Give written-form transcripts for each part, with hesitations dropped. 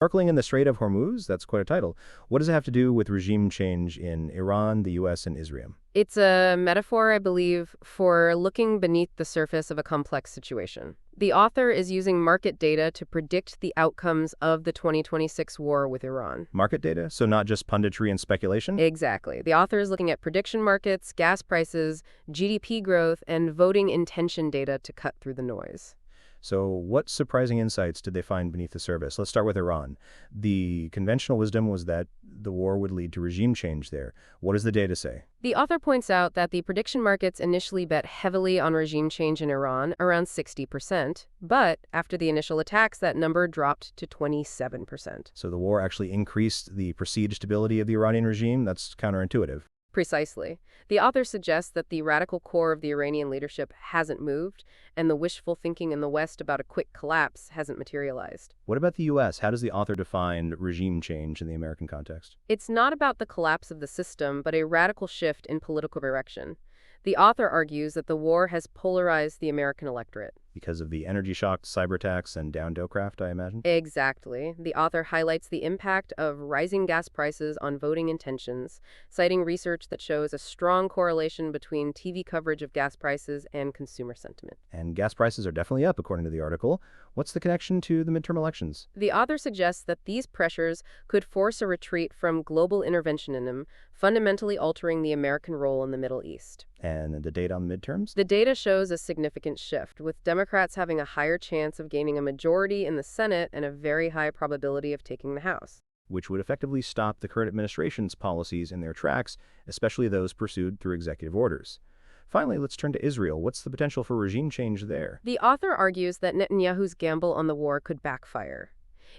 Snorkeling in the Strait of Hormuz? That's quite a title. What does it have to do with regime change in Iran, the U.S., and Israel? It's a metaphor, I believe, for looking beneath the surface of a complex situation. The author is using market data to predict the outcomes of the 2026 war with Iran. Market data? So not just punditry and speculation? Exactly. The author is looking at prediction markets, gas prices, GDP growth, and voting intention data to cut through the noise. So what surprising insights did they find beneath the surface? Let's start with Iran. The conventional wisdom was that the war would lead to regime change there. What does the data say? The author points out that the prediction markets initially bet heavily on regime change in Iran, around 60%, but after the initial attacks, that number dropped to 27%. So the war actually increased the perceived stability of the Iranian regime? That's counterintuitive. Precisely. The author suggests that the radical core of the Iranian leadership hasn't moved, and the wishful thinking in the West about a quick collapse hasn't materialized. What about the U.S.? How does the author define regime change in the American context? It's not about the collapse of the system, but a radical shift in political direction. The author argues that the war has polarized the American electorate. Because of the energy shock, cyber attacks, and downed aircraft, I imagine? Exactly. The author highlights the impact of rising gas prices on voting intentions, citing research that shows a strong correlation between TV coverage of gas prices and consumer sentiment. And gas prices are definitely up, according to the article. What's the connection to the midterm elections? The author suggests that these pressures could force a retreat from global interventionism, fundamentally altering the American role in the Middle East. And the data on the midterms? The data shows a significant shift, with Democrats having a higher chance of gaining a majority in the Senate and a very high probability of taking the House. Which would effectively stop the current administration's policies in their tracks, especially those pursued through executive orders. Finally, let's turn to Israel. What's the potential for regime change there? The author argues that Netanyahu's gamble on the war could backfire.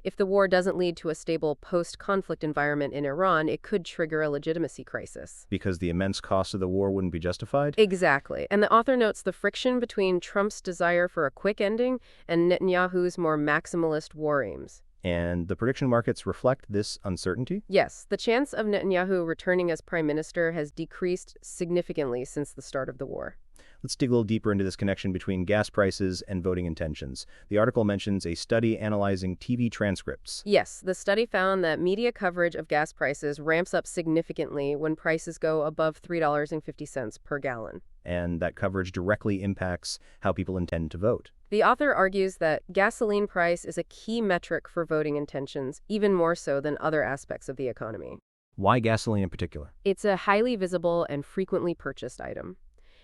If the war doesn't lead to a stable post-conflict environment in Iran, it could trigger a legitimacy crisis. Because the immense cost of the war wouldn't be justified? Exactly. And the author notes the friction between Trump's desire for a quick ending and Netanyahu's more maximalist war aims. And the prediction markets reflect this uncertainty? Yes, the chance of Netanyahu returning as prime minister has decreased significantly since the start of the war. Let's dig a little deeper into this connection between gas prices and voting intentions. The article mentions a study analyzing TV transcripts. Yes, the study found that media coverage of gas prices ramps up significantly when prices go above $3.50 per gallon. And that coverage directly impacts how people intend to vote. The author argues that gasoline price is a key metric for voting intentions, even more so than other aspects of the economy. Why gasoline in particular? It's a highly visible and frequently purchased item.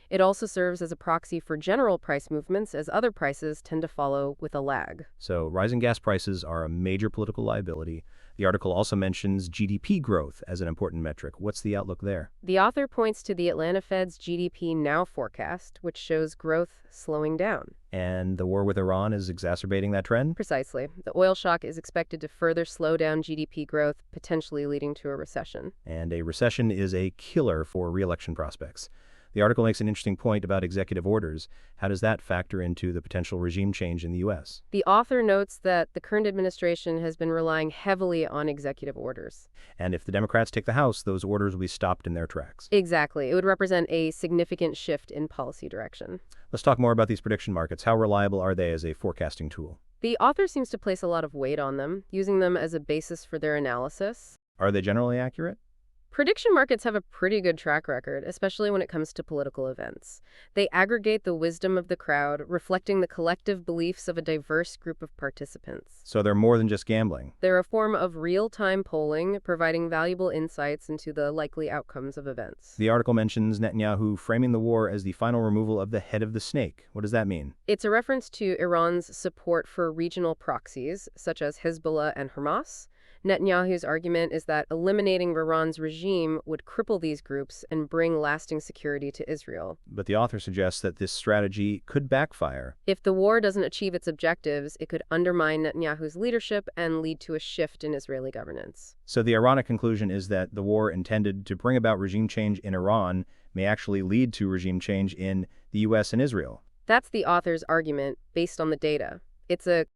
It also serves as a proxy for general price movements, as other prices tend to follow with a lag. So rising gas prices are a major political liability. The article also mentions GDP growth as an important metric. What's the outlook there? The author points to the Atlanta Fed's GDP Now forecast, which shows growth slowing down. And the war with Iran is exacerbating that trend? Precisely. The oil shock is expected to further slow down GDP growth, potentially leading to a recession. And a recession is a killer for re-election prospects. The article makes an interesting point about executive orders. How does that factor into the potential regime change in the U.S.? The author notes that the current administration has been relying heavily on executive orders. And if the Democrats take the House, those orders will be stopped in their tracks. Exactly. It would represent a significant shift in policy direction. Let's talk more about these prediction markets. How reliable are they as a forecasting tool? The author seems to place a lot of weight on them, using them as a basis for their analysis. Are they generally accurate? Prediction markets have a pretty good track record, especially when it comes to political events. They aggregate the wisdom of the crowd, reflecting the collective beliefs of a diverse group of participants. So they're more than just gambling. They're a form of real-time polling, providing valuable insights into the likely outcomes of events. The article mentions Netanyahu framing the war as the final removal of the head of the snake. What does that mean? It's a reference to Iran's support for regional proxies, such as Hezbollah and Hamas. Netanyahu's argument is that eliminating Iran's regime would cripple these groups and bring lasting security to Israel. But the author suggests that this strategy could backfire. If the war doesn't achieve its objectives, it could undermine Netanyahu's leadership and lead to a shift in Israeli governance. So the ironic conclusion is that the war intended to bring about regime change in Iran may actually lead to regime change in the U.S. and Israel. That's the author's argument based on the data. It's a